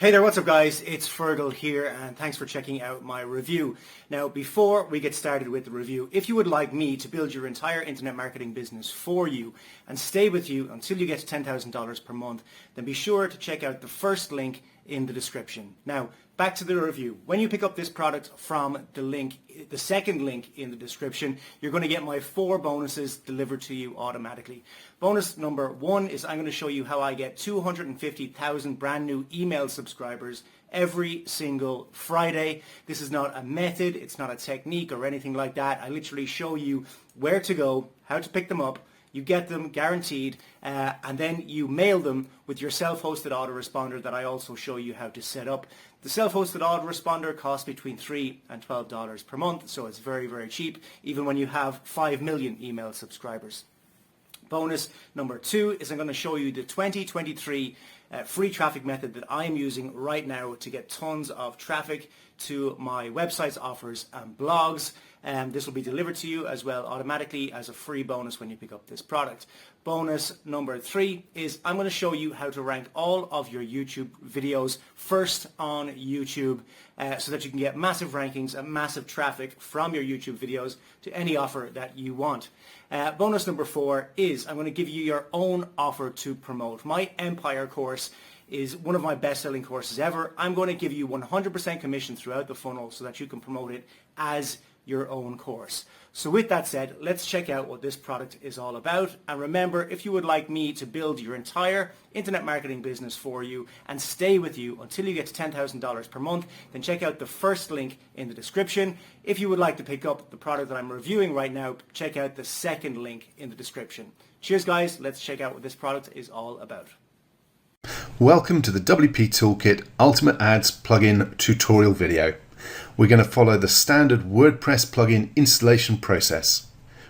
Hey there, what's up guys? It's Fergal here and thanks for checking out my review. Now before we get started with the review, if you would like me to build your entire internet marketing business for you and stay with you until you get to $10,000 per month, then be sure to check out the first link in the description. Now back to the review. When you pick up this product from the second link in the description, you're going to get my 4 bonuses delivered to you automatically. Bonus number 1 is I'm going to show you how I get 250,000 brand new email subscribers every single Friday. This is not a method, it's not a technique or anything like that. I literally show you where to go, how to pick them up. You get them guaranteed, and then you mail them with your self-hosted autoresponder that I also show you how to set up. The self-hosted autoresponder costs between $3 and $12 per month, so it's very, very cheap, even when you have 5 million email subscribers. Bonus number 2 is I'm going to show you the 2023 free traffic method that I am using right now to get tons of traffic to my websites, offers and blogs. This will be delivered to you as well automatically as a free bonus when you pick up this product. Bonus number 3 is I'm going to show you how to rank all of your YouTube videos first on YouTube so that you can get massive rankings and massive traffic from your YouTube videos to any offer that you want. Bonus number 4 is I'm going to give you your own offer to promote. My Empire course is one of my best-selling courses ever. I'm going to give you 100% commission throughout the funnel so that you can promote it as your own course. So with that said, let's check out what this product is all about. And remember, if you would like me to build your entire internet marketing business for you and stay with you until you get to $10,000 per month, then check out the first link in the description. If you would like to pick up the product that I'm reviewing right now, check out the second link in the description. Cheers guys, let's check out what this product is all about. Welcome to the WP Toolkit Ultimate Ads plugin tutorial video. We're going to follow the standard WordPress plugin installation process.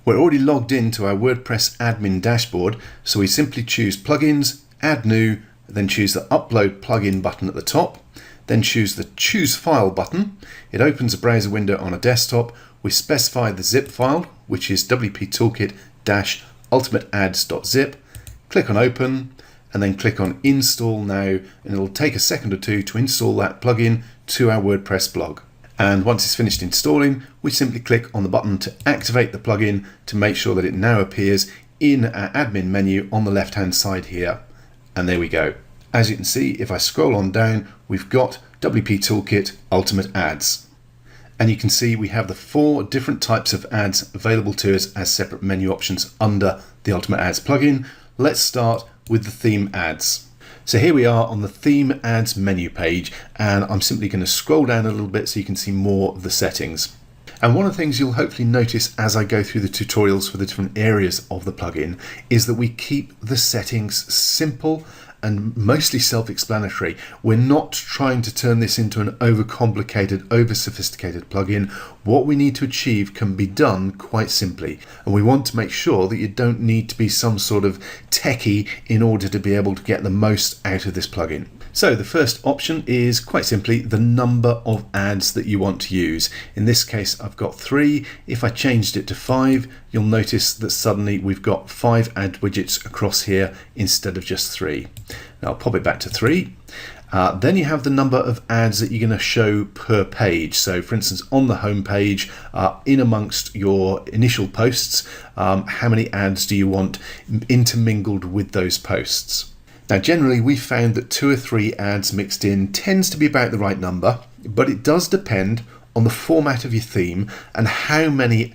We're already logged into our WordPress admin dashboard, so we simply choose Plugins, Add New, then choose the Upload Plugin button at the top, then choose the Choose File button. It opens a browser window on a desktop. We specify the zip file, which is WP Toolkit-ultimateads.zip. Click on Open, and then click on Install Now, and it'll take a second or two to install that plugin to our WordPress blog. And once it's finished installing, we simply click on the button to activate the plugin to make sure that it now appears in our admin menu on the left hand side here. And there we go. As you can see, if I scroll on down, we've got WP Toolkit Ultimate Ads. And you can see we have the 4 different types of ads available to us as separate menu options under the Ultimate Ads plugin. Let's start with the theme ads. So here we are on the theme ads menu page, and I'm simply going to scroll down a little bit so you can see more of the settings. And one of the things you'll hopefully notice as I go through the tutorials for the different areas of the plugin is that we keep the settings simple and mostly self-explanatory. We're not trying to turn this into an overcomplicated, over-sophisticated plugin. What we need to achieve can be done quite simply, and we want to make sure that you don't need to be some sort of techie in order to be able to get the most out of this plugin. So the first option is quite simply the number of ads that you want to use. In this case, I've got 3. If I changed it to 5, you'll notice that suddenly we've got 5 ad widgets across here instead of just 3. Now I'll pop it back to 3. Then you have the number of ads that you're going to show per page. So for instance, on the home page, in amongst your initial posts, how many ads do you want intermingled with those posts? Now generally we found that 2 or 3 ads mixed in tends to be about the right number, but it does depend on the format of your theme and how many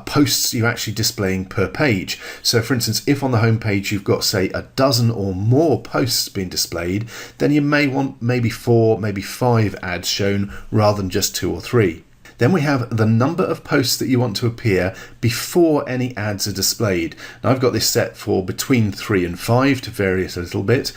posts you're actually displaying per page. So for instance, if on the home page you've got say a dozen or more posts being displayed, then you may want maybe 4, maybe 5 ads shown rather than just 2 or 3. Then we have the number of posts that you want to appear before any ads are displayed. Now I've got this set for between 3 and 5 to vary it a little bit.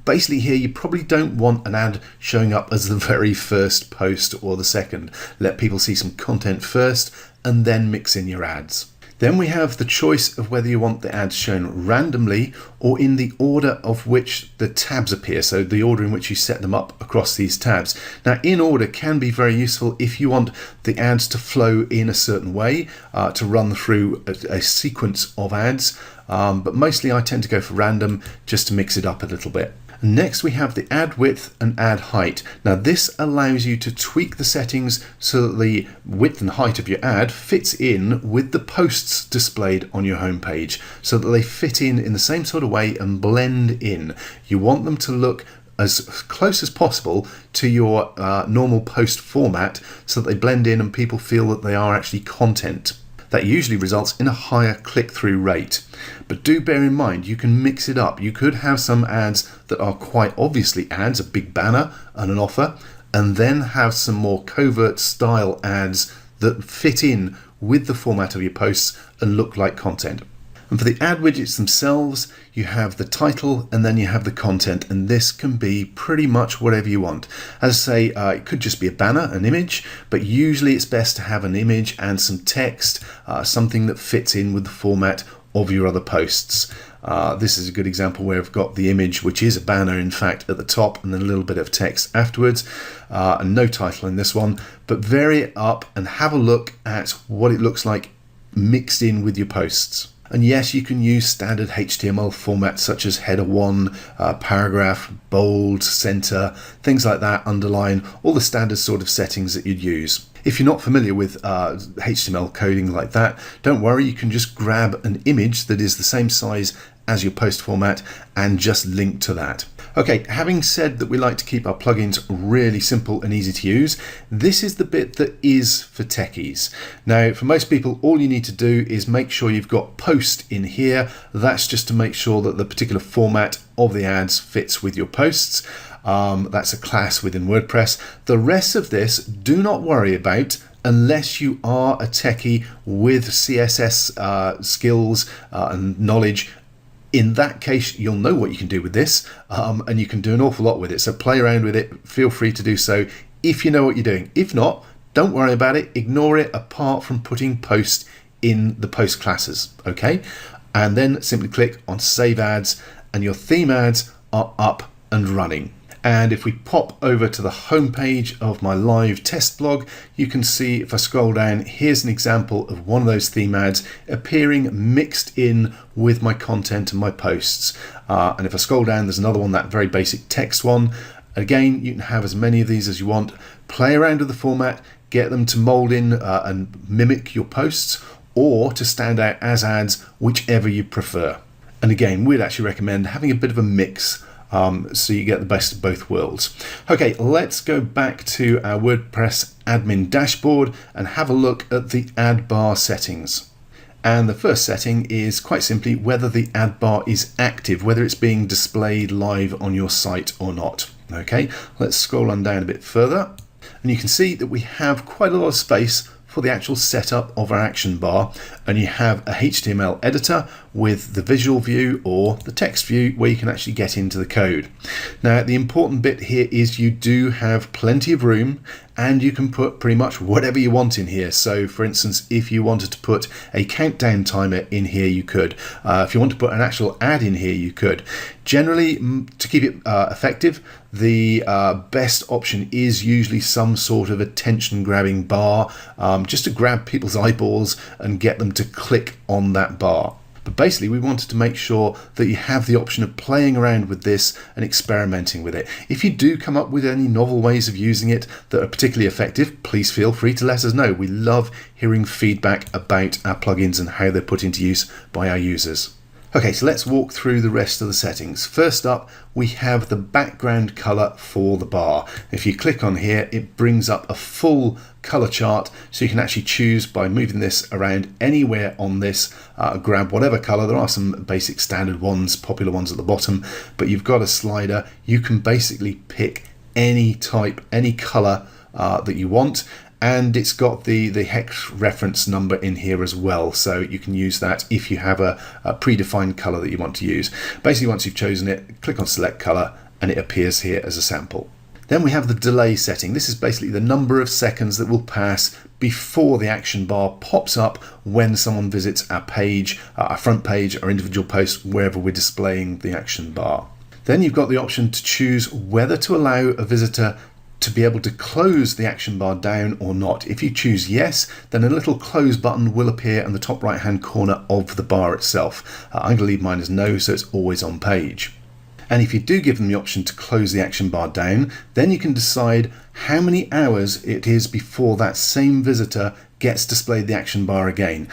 Basically here you probably don't want an ad showing up as the very first post or the second. Let people see some content first and then mix in your ads. Then we have the choice of whether you want the ads shown randomly or in the order of which the tabs appear, so the order in which you set them up across these tabs. Now in order can be very useful if you want the ads to flow in a certain way, to run through a sequence of ads, but mostly I tend to go for random just to mix it up a little bit. Next we have the ad width and ad height. Now this allows you to tweak the settings so that the width and height of your ad fits in with the posts displayed on your homepage, so that they fit in the same sort of way and blend in. You want them to look as close as possible to your normal post format so that they blend in and people feel that they are actually content. That usually results in a higher click-through rate. But do bear in mind, you can mix it up. You could have some ads that are quite obviously ads, a big banner and an offer, and then have some more covert style ads that fit in with the format of your posts and look like content. And for the ad widgets themselves, you have the title and then you have the content, and this can be pretty much whatever you want. As I say, it could just be a banner, an image, but usually it's best to have an image and some text, something that fits in with the format of your other posts. This is a good example where I've got the image, which is a banner in fact, at the top, and then a little bit of text afterwards, and no title in this one, but vary it up and have a look at what it looks like mixed in with your posts. And yes, you can use standard HTML formats such as header 1, paragraph, bold, center, things like that, underline, all the standard sort of settings that you'd use. If you're not familiar with HTML coding like that, don't worry, you can just grab an image that is the same size as your post format and just link to that. Okay, having said that we like to keep our plugins really simple and easy to use, this is the bit that is for techies. Now, for most people, all you need to do is make sure you've got post in here. That's just to make sure that the particular format of the ads fits with your posts. That's a class within WordPress. The rest of this, do not worry about unless you are a techie with CSS skills and knowledge. In that case, you'll know what you can do with this, and you can do an awful lot with it. So play around with it. Feel free to do so if you know what you're doing. If not, don't worry about it. Ignore it apart from putting post in the post classes. Okay, and then simply click on Save Ads, and your theme ads are up and running. And if we pop over to the home page of my live test blog, you can see, if I scroll down, here's an example of one of those theme ads appearing mixed in with my content and my posts. And if I scroll down, there's another one, that very basic text one. Again, you can have as many of these as you want. Play around with the format, get them to mold in and mimic your posts, or to stand out as ads, whichever you prefer. And again, we'd actually recommend having a bit of a mix, so you get the best of both worlds. Okay, let's go back to our WordPress admin dashboard and have a look at the ad bar settings. And the first setting is quite simply whether the ad bar is active, whether it's being displayed live on your site or not. Okay, let's scroll on down a bit further, and you can see that we have quite a lot of space for the actual setup of our action bar, and you have a HTML editor with the visual view or the text view where you can actually get into the code. Now, the important bit here is you do have plenty of room and you can put pretty much whatever you want in here. So for instance, if you wanted to put a countdown timer in here, you could. If you want to put an actual ad in here, you could. Generally, to keep it effective, the best option is usually some sort of attention grabbing bar, just to grab people's eyeballs and get them to click on that bar. But basically, we wanted to make sure that you have the option of playing around with this and experimenting with it. If you do come up with any novel ways of using it that are particularly effective, please feel free to let us know. We love hearing feedback about our plugins and how they're put into use by our users. Okay, so let's walk through the rest of the settings. First up, we have the background color for the bar. If you click on here, it brings up a full color chart, so you can actually choose by moving this around anywhere on this, grab whatever color. There are some basic standard ones, popular ones at the bottom, but you've got a slider. You can basically pick any type, any color that you want. And it's got the hex reference number in here as well, so you can use that if you have a predefined color that you want to use. Basically, once you've chosen it, click on select color and it appears here as a sample. Then we have the delay setting. This is basically the number of seconds that will pass before the action bar pops up when someone visits our page, our front page, our individual post, wherever we're displaying the action bar. Then you've got the option to choose whether to allow a visitor to be able to close the action bar down or not. If you choose yes, then a little close button will appear in the top right hand corner of the bar itself. I'm going to leave mine as no, so it's always on page. And if you do give them the option to close the action bar down, then you can decide how many hours it is before that same visitor gets displayed the action bar again.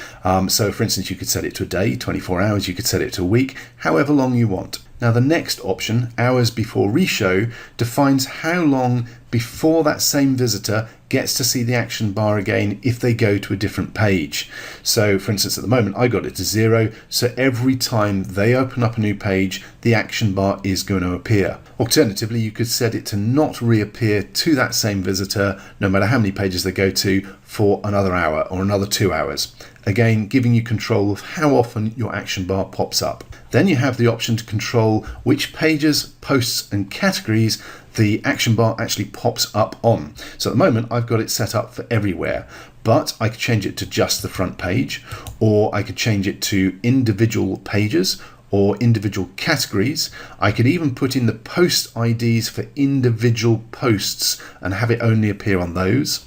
So for instance, you could set it to a day, 24 hours, you could set it to a week, however long you want. Now the next option, hours before reshow, defines how long before that same visitor gets to see the action bar again if they go to a different page. So for instance, at the moment I got it to 0, so every time they open up a new page, the action bar is going to appear. Alternatively, you could set it to not reappear to that same visitor no matter how many pages they go to for another hour or another 2 hours. Again, giving you control of how often your action bar pops up. Then you have the option to control which pages, posts and categories the action bar actually pops up on. So at the moment I've got it set up for everywhere, but I could change it to just the front page, or I could change it to individual pages or individual categories. I could even put in the post IDs for individual posts and have it only appear on those.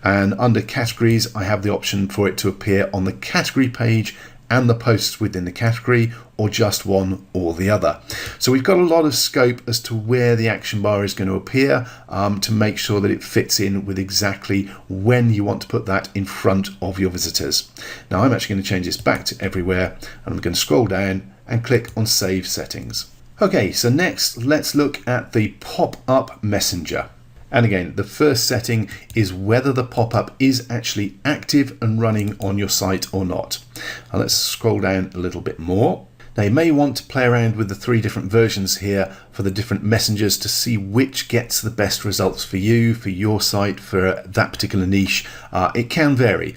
And under categories, I have the option for it to appear on the category page and the posts within the category, or just one or the other. So we've got a lot of scope as to where the action bar is going to appear to make sure that it fits in with exactly when you want to put that in front of your visitors. Now I'm actually going to change this back to everywhere, and I'm going to scroll down and click on Save Settings. Okay, so next let's look at the pop-up messenger. And again, the first setting is whether the pop-up is actually active and running on your site or not. Now let's scroll down a little bit more. Now you may want to play around with the 3 different versions here for the different messengers to see which gets the best results for you, for your site, for that particular niche. It can vary.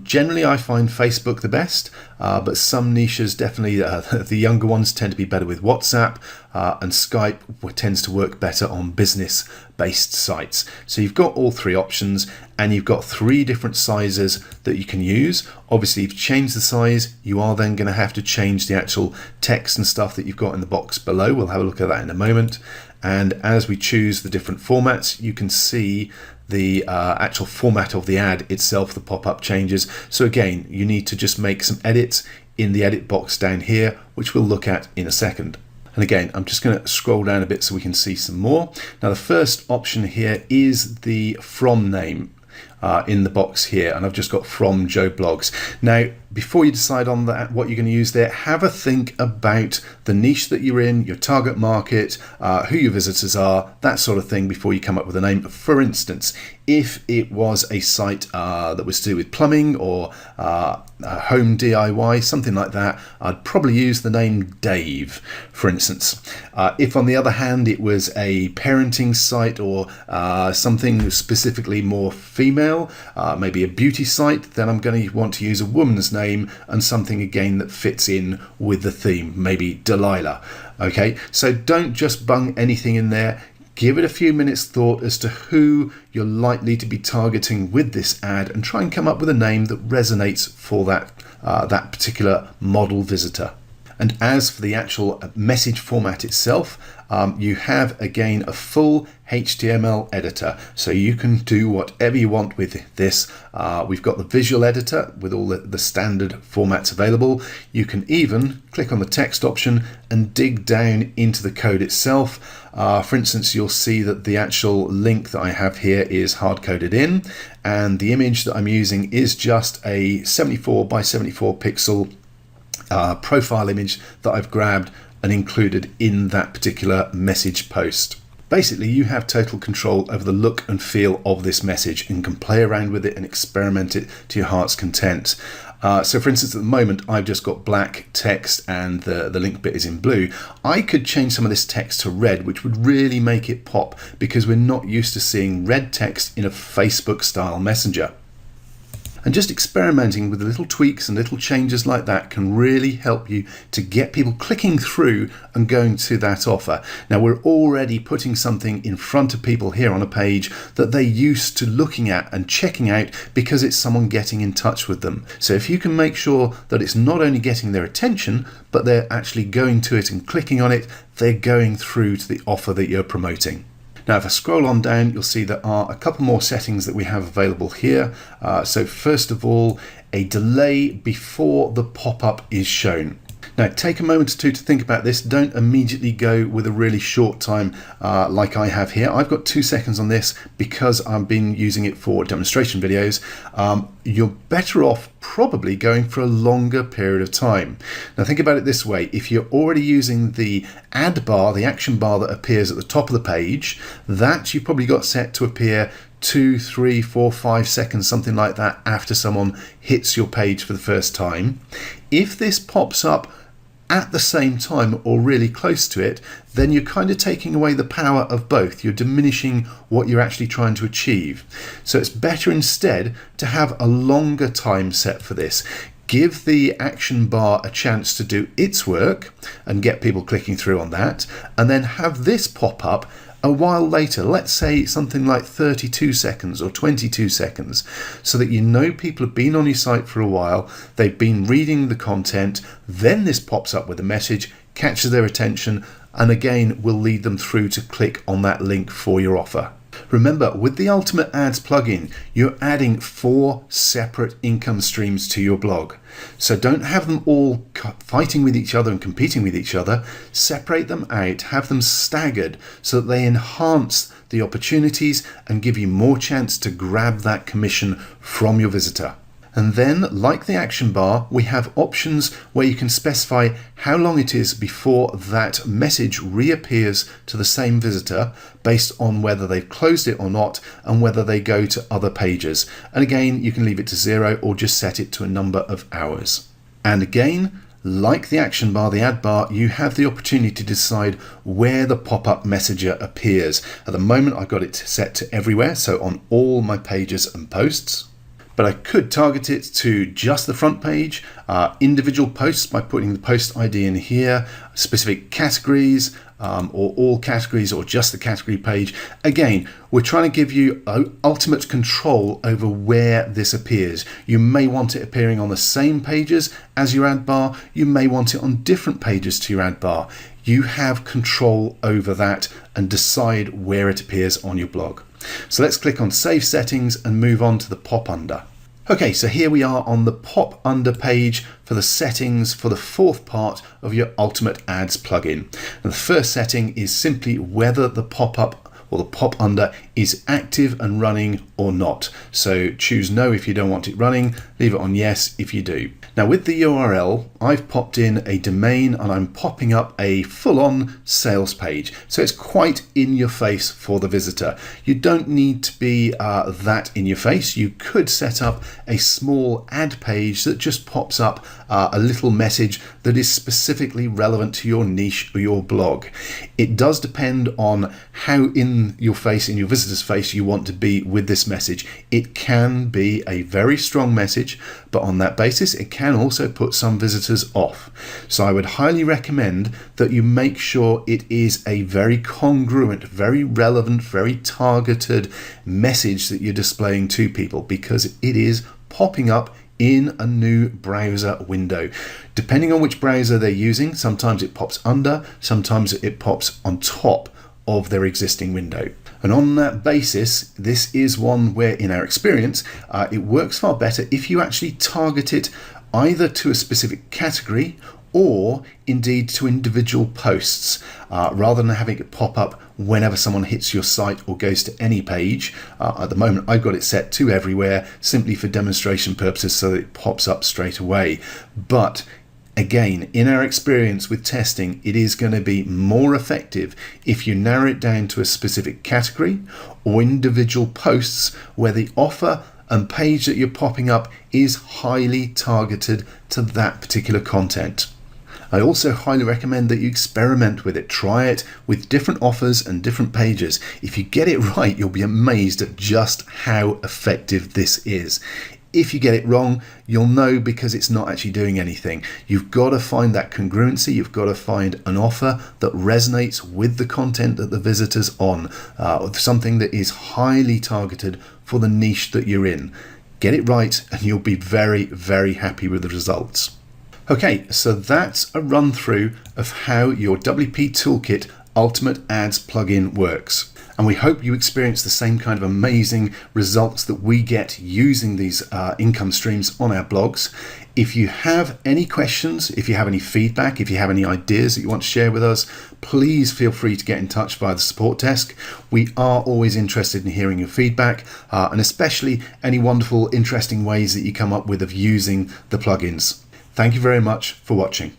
Generally I find Facebook the best, but some niches, definitely the younger ones, tend to be better with WhatsApp, and Skype tends to work better on business-based sites. So you've got all 3 options, and you've got 3 different sizes that you can use. Obviously, if you change the size, you are then going to have to change the actual text and stuff that you've got in the box below. We'll have a look at that in a moment. And as we choose the different formats, you can see the actual format of the ad itself, the pop-up changes. So again, you need to just make some edits in the edit box down here, which we'll look at in a second. And again, I'm just going to scroll down a bit so we can see some more. Now the first option here is the from name in the box here, and I've just got from Joe Blogs. Now before you decide on that, what you're going to use there, have a think about the niche that you're in, your target market, who your visitors are, that sort of thing before you come up with a name. For instance, if it was a site that was to do with plumbing or home DIY, something like that, I'd probably use the name Dave, for instance. If on the other hand it was a parenting site or something specifically more female, maybe a beauty site, then I'm going to want to use a woman's name and something again that fits in with the theme, maybe Delilah. Okay, so don't just bung anything in there. Give it a few minutes thought as to who you're likely to be targeting with this ad, and try and come up with a name that resonates for that particular model visitor. And as for the actual message format itself, you have again a full HTML editor, so you can do whatever you want with this. We've got the visual editor with all the standard formats available. You can even click on the text option and dig down into the code itself. For instance, you'll see that the actual link that I have here is hard-coded in, and the image that I'm using is just a 74 by 74 pixel profile image that I've grabbed and included in that particular message post. Basically, you have total control over the look and feel of this message and can play around with it and experiment it to your heart's content. So for instance, at the moment, I've just got black text and the link bit is in blue. I could change some of this text to red, which would really make it pop, because we're not used to seeing red text in a Facebook style messenger. And just experimenting with little tweaks and little changes like that can really help you to get people clicking through and going to that offer. Now, we're already putting something in front of people here on a page that they're used to looking at and checking out because it's someone getting in touch with them. So if you can make sure that it's not only getting their attention, but they're actually going to it and clicking on it, they're going through to the offer that you're promoting. Now, if I scroll on down, you'll see there are a couple more settings that we have available here. So first of all, a delay before the pop-up is shown. Now, take a moment or two to think about this. Don't immediately go with a really short time like I have here. I've got 2 seconds on this because I've been using it for demonstration videos. You're better off probably going for a longer period of time. Now, think about it this way. If you're already using the ad bar, the action bar that appears at the top of the page, that you've probably got set to appear 2, 3, 4, 5 seconds, something like that, after someone hits your page for the first time. If this pops up at the same time or really close to it, then you're kind of taking away the power of both. You're diminishing what you're actually trying to achieve. So it's better instead to have a longer time set for this. Give the action bar a chance to do its work and get people clicking through on that, and then have this pop up a while later, let's say something like 32 seconds or 22 seconds, so that you know people have been on your site for a while, they've been reading the content, then this pops up with a message, catches their attention, and again will lead them through to click on that link for your offer. Remember, with the Ultimate Ads plugin, you're adding 4 separate income streams to your blog. So don't have them all fighting with each other and competing with each other. Separate them out, have them staggered so that they enhance the opportunities and give you more chance to grab that commission from your visitor. And then, like the action bar, we have options where you can specify how long it is before that message reappears to the same visitor based on whether they've closed it or not and whether they go to other pages. And again, you can leave it to 0 or just set it to a number of hours. And again, like the action bar, the ad bar, you have the opportunity to decide where the pop-up messenger appears. At the moment, I've got it set to everywhere, so on all my pages and posts. But I could target it to just the front page, individual posts by putting the post ID in here, specific categories, or all categories, or just the category page. Again, we're trying to give you ultimate control over where this appears. You may want it appearing on the same pages as your ad bar. You may want it on different pages to your ad bar. You have control over that and decide where it appears on your blog. So let's click on Save Settings and move on to the pop under. Okay, so here we are on the pop under page for the settings for the 4th part of your Ultimate Ads plugin. And the first setting is simply whether the pop-up or the pop under is active and running or not. So choose no if you don't want it running, leave it on yes if you do. Now with the URL, I've popped in a domain and I'm popping up a full-on sales page. So it's quite in your face for the visitor. You don't need to be that in your face. You could set up a small ad page that just pops up a little message that is specifically relevant to your niche or your blog. It does depend on how in your face, in your visitor's face, you want to be with this message. It can be a very strong message, but on that basis, it can also put some visitors off. So I would highly recommend that you make sure it is a very congruent, very relevant, very targeted message that you're displaying to people, because it is popping up in a new browser window. Depending on which browser they're using, sometimes it pops under, sometimes it pops on top of their existing window. And on that basis, this is one where, in our experience, it works far better if you actually target it either to a specific category or indeed to individual posts, rather than having it pop up whenever someone hits your site or goes to any page. At the moment, I've got it set to everywhere simply for demonstration purposes so that it pops up straight away. But again, in our experience with testing, it is going to be more effective if you narrow it down to a specific category or individual posts where the offer and page that you're popping up is highly targeted to that particular content. I also highly recommend that you experiment with it. Try it with different offers and different pages. If you get it right, you'll be amazed at just how effective this is. If you get it wrong, you'll know because it's not actually doing anything. You've got to find that congruency. You've got to find an offer that resonates with the content that the visitor's on, something that is highly targeted for the niche that you're in. Get it right and you'll be very, very happy with the results. Okay, so that's a run through of how your WP Toolkit Ultimate Ads plugin works. And we hope you experience the same kind of amazing results that we get using these income streams on our blogs. If you have any questions, if you have any feedback, if you have any ideas that you want to share with us, please feel free to get in touch via the support desk. We are always interested in hearing your feedback, and especially any wonderful, interesting ways that you come up with of using the plugins. Thank you very much for watching.